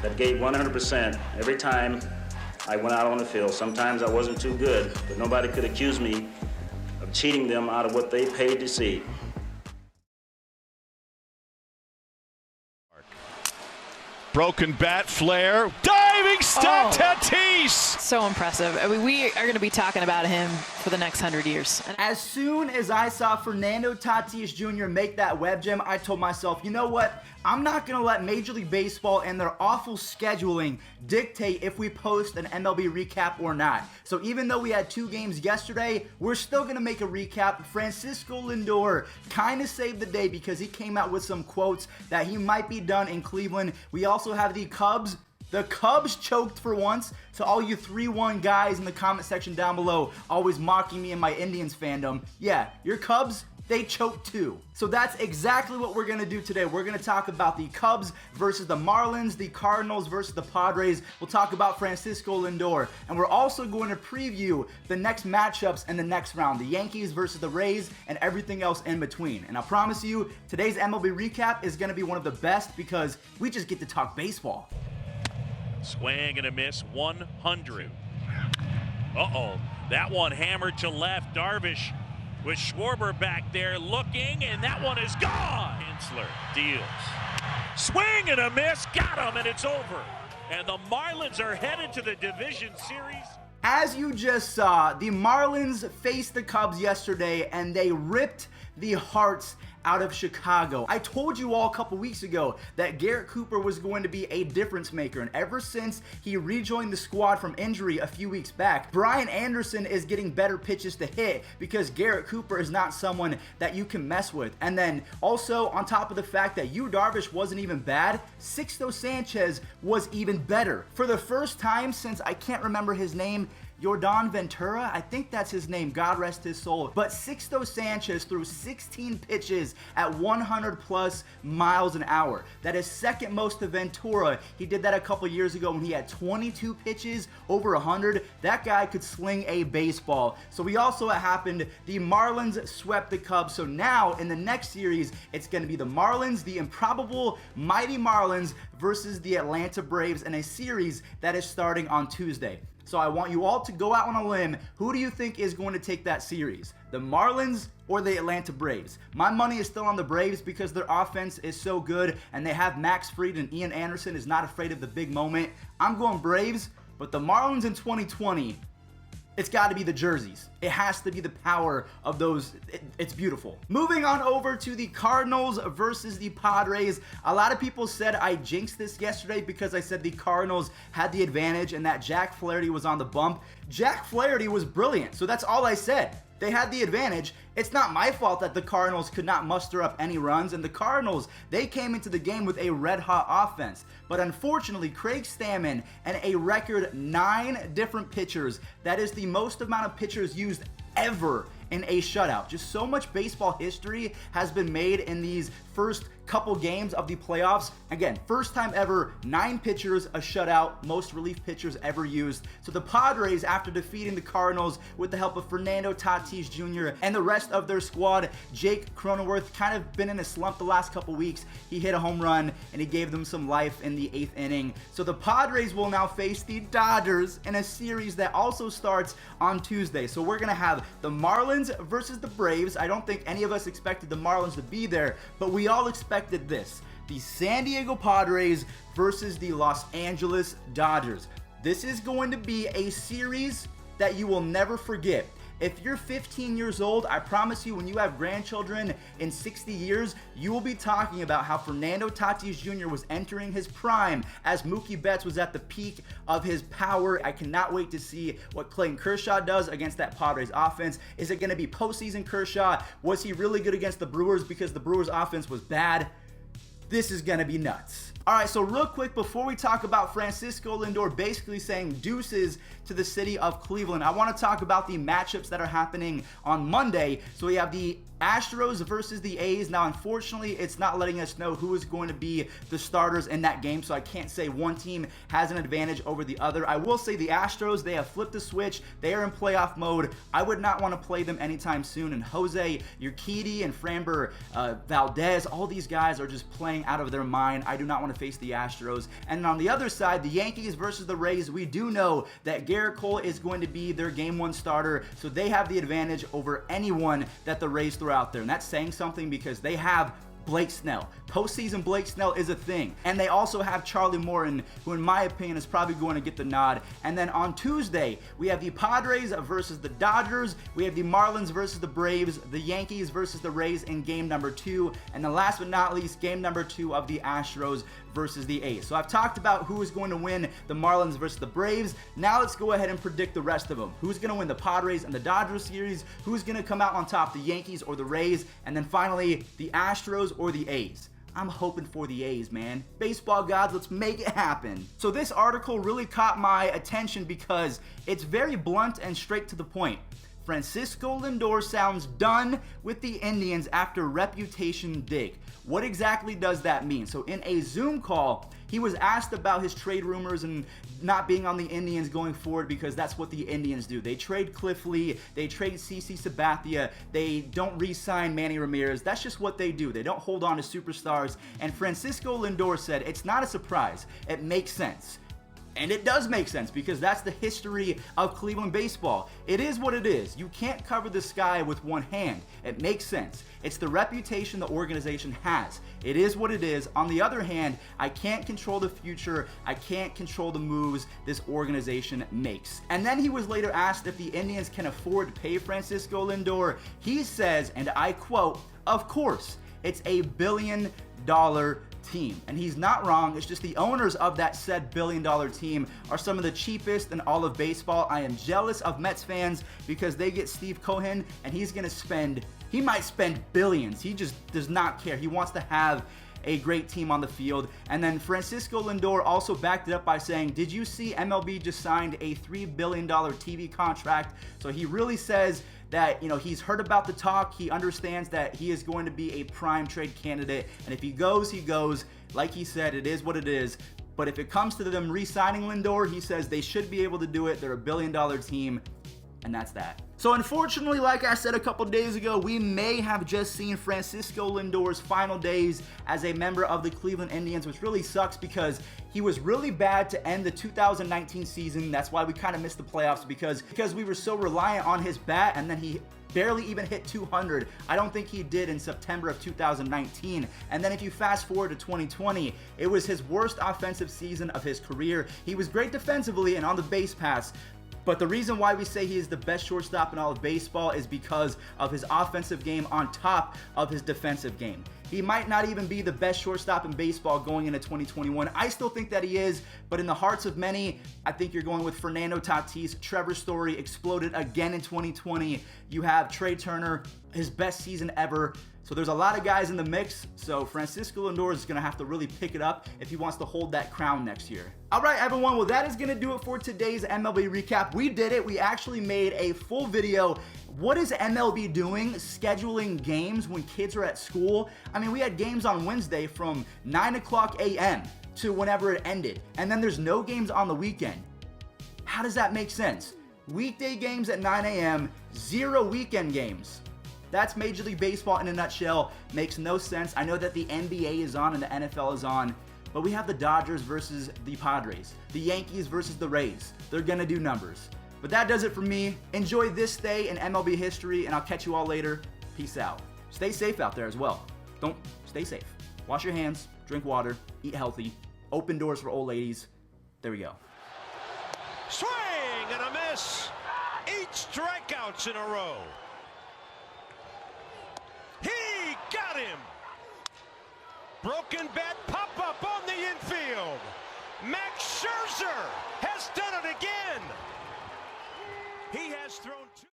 that gave 100% every time I went out on the field. Sometimes I wasn't too good, but nobody could accuse me of cheating them out of what they paid to see. Broken bat, flare, diving step, Tatis! So impressive. I mean, we are going to be talking about him for the next 100 years. As soon as I saw Fernando Tatis Jr. make that web gem, I told myself, you know what? I'm not going to let Major League Baseball and their awful scheduling dictate if we post an MLB recap or not. So even though we had 2 games yesterday, we're still going to make a recap. Francisco Lindor kind of saved the day because he came out with some quotes that he might be done in Cleveland. We also have the Cubs. The Cubs choked for once. To all you 3-1 guys in the comment section down below, always mocking me and my Indians fandom. Yeah, your Cubs, they choked too. So that's exactly what we're going to do today. We're going to talk about the Cubs versus the Marlins, the Cardinals versus the Padres. We'll talk about Francisco Lindor. And we're also going to preview the next matchups in the next round. The Yankees versus the Rays and everything else in between. And I promise you, today's MLB recap is going to be one of the best because we just get to talk baseball. Swing and a miss, 100. Uh-oh, that one hammered to left. Darvish with Schwarber back there looking, and that one is gone. Hensler deals. Swing and a miss, got him, and it's over. And the Marlins are headed to the division series. As you just saw, the Marlins faced the Cubs yesterday, and they ripped the hearts out of Chicago. I told you all a couple weeks ago that Garrett Cooper was going to be a difference maker, and ever since he rejoined the squad from injury a few weeks back, Brian Anderson is getting better pitches to hit because Garrett Cooper is not someone that you can mess with. And then also on top of the fact that Darvish wasn't even bad, Sixto Sanchez was even better. For the first time since I can't remember his name, Yordan Ventura, I think that's his name, God rest his soul. But Sixto Sanchez threw 16 pitches at 100 plus miles an hour. That is second most to Ventura. He did that a couple years ago when he had 22 pitches over 100. That guy could sling a baseball. So we also, it happened, the Marlins swept the Cubs. So now in the next series, it's going to be the Marlins, the improbable mighty Marlins versus the Atlanta Braves in a series that is starting on Tuesday. So I want you all to go out on a limb. Who do you think is going to take that series? The Marlins or the Atlanta Braves? My money is still on the Braves because their offense is so good and they have Max Fried and Ian Anderson is not afraid of the big moment. I'm going Braves, but the Marlins in 2020, it's got to be the jerseys. It has to be the power of those. It's beautiful. Moving on over to the Cardinals versus the Padres. A lot of people said I jinxed this yesterday because I said the Cardinals had the advantage and that Jack Flaherty was on the bump. Jack Flaherty was brilliant, so that's all I said. They had the advantage. It's not my fault that the Cardinals could not muster up any runs, and the Cardinals, they came into the game with a red-hot offense. But unfortunately, Craig Stammen and a record 9 different pitchers, that is the most amount of pitchers used ever in a shutout. Just so much baseball history has been made in these first couple games of the playoffs. Again, first time ever, 9 pitchers, a shutout, most relief pitchers ever used. So the Padres, after defeating the Cardinals with the help of Fernando Tatis Jr. and the rest of their squad, Jake Cronenworth kind of been in a slump the last couple weeks. He hit a home run and he gave them some life in the 8th inning. So the Padres will now face the Dodgers in a series that also starts on Tuesday. So we're going to have the Marlins versus the Braves. I don't think any of us expected the Marlins to be there, but we all expected this. The San Diego Padres versus the Los Angeles Dodgers. This is going to be a series that you will never forget. If you're 15 years old, I promise you when you have grandchildren in 60 years, you will be talking about how Fernando Tatis Jr. was entering his prime as Mookie Betts was at the peak of his power. I cannot wait to see what Clayton Kershaw does against that Padres offense. Is it going to be postseason Kershaw? Was he really good against the Brewers because the Brewers offense was bad? This is going to be nuts. All right, so real quick, before we talk about Francisco Lindor basically saying deuces to the city of Cleveland, I want to talk about the matchups that are happening on Monday. So we have the Astros versus the A's. Now, unfortunately, it's not letting us know who is going to be the starters in that game, so I can't say one team has an advantage over the other. I will say the Astros, they have flipped the switch. They are in playoff mode. I would not want to play them anytime soon, and Jose Urquidy and Framber Valdez, all these guys are just playing out of their mind. I do not want to to face the Astros. And on the other side, the Yankees versus the Rays, we do know that Garrett Cole is going to be their Game 1 starter, so they have the advantage over anyone that the Rays throw out there. And that's saying something because they have Blake Snell. Postseason Blake Snell is a thing. And they also have Charlie Morton, who in my opinion is probably going to get the nod. And then on Tuesday, we have the Padres versus the Dodgers. We have the Marlins versus the Braves, the Yankees versus the Rays in game number 2. And then last but not least, game number 2 of the Astros versus the A's. So I've talked about who is going to win the Marlins versus the Braves. Now let's go ahead and predict the rest of them. Who's going to win the Padres and the Dodgers series? Who's going to come out on top, the Yankees or the Rays? And then finally, the Astros or the A's. I'm hoping for the A's, man. Baseball gods, let's make it happen. So this article really caught my attention because it's very blunt and straight to the point. Francisco Lindor sounds done with the Indians after reputation dig. What exactly does that mean? So in a Zoom call, he was asked about his trade rumors and not being on the Indians going forward because that's what the Indians do. They trade Cliff Lee, they trade CC Sabathia, they don't re-sign Manny Ramirez. That's just what they do. They don't hold on to superstars. And Francisco Lindor said, it's not a surprise. It makes sense. And it does make sense because that's the history of Cleveland baseball. It is what it is. You can't cover the sky with one hand. It makes sense. It's the reputation the organization has. It is what it is. On the other hand, I can't control the future. I can't control the moves this organization makes. And then he was later asked if the Indians can afford to pay Francisco Lindor. He says, and I quote, "Of course, it's $1 billion team." And he's not wrong. It's just the owners of that said $1 billion team are some of the cheapest in all of baseball. I am jealous of Mets fans because they get Steve Cohen and he might spend billions. He just does not care. He wants to have a great team on the field. And then Francisco Lindor also backed it up by saying, did you see MLB just signed a $3 billion TV contract? So he really says that, he's heard about the talk. He understands that he is going to be a prime trade candidate. And if he goes, he goes. Like he said, it is what it is. But if it comes to them re-signing Lindor, he says they should be able to do it. They're a $1 billion team. And that's that. So unfortunately, like I said a couple days ago, we may have just seen Francisco Lindor's final days as a member of the Cleveland Indians, which really sucks because he was really bad to end the 2019 season. That's why we kind of missed the playoffs because we were so reliant on his bat, and then he barely even hit 200. I don't think he did in September of 2019. And then if you fast forward to 2020, it was his worst offensive season of his career. He was great defensively and on the base paths, but the reason why we say he is the best shortstop in all of baseball is because of his offensive game on top of his defensive game. He might not even be the best shortstop in baseball going into 2021. I still think that he is, but in the hearts of many, I think you're going with Fernando Tatis. Trevor Story exploded again in 2020. You have Trey Turner, his best season ever. So there's a lot of guys in the mix, so Francisco Lindor is going to have to really pick it up if he wants to hold that crown next year. All right, everyone, well, that is going to do it for today's MLB Recap. We did it. We actually made a full video. What is MLB doing scheduling games when kids are at school? I mean, we had games on Wednesday from 9 o'clock a.m. to whenever it ended, and then there's no games on the weekend. How does that make sense? Weekday games at 9 a.m., 0 weekend games. That's Major League Baseball in a nutshell. Makes no sense. I know that the NBA is on and the NFL is on, but we have the Dodgers versus the Padres, the Yankees versus the Rays. They're going to do numbers. But that does it for me. Enjoy this day in MLB history, and I'll catch you all later. Peace out. Stay safe out there as well. Stay safe. Wash your hands, drink water, eat healthy, open doors for old ladies. There we go. Swing and a miss. 8 strikeouts in a row. He got him. Broken bat pop up on the infield. Max Scherzer has done it again. He has thrown 2.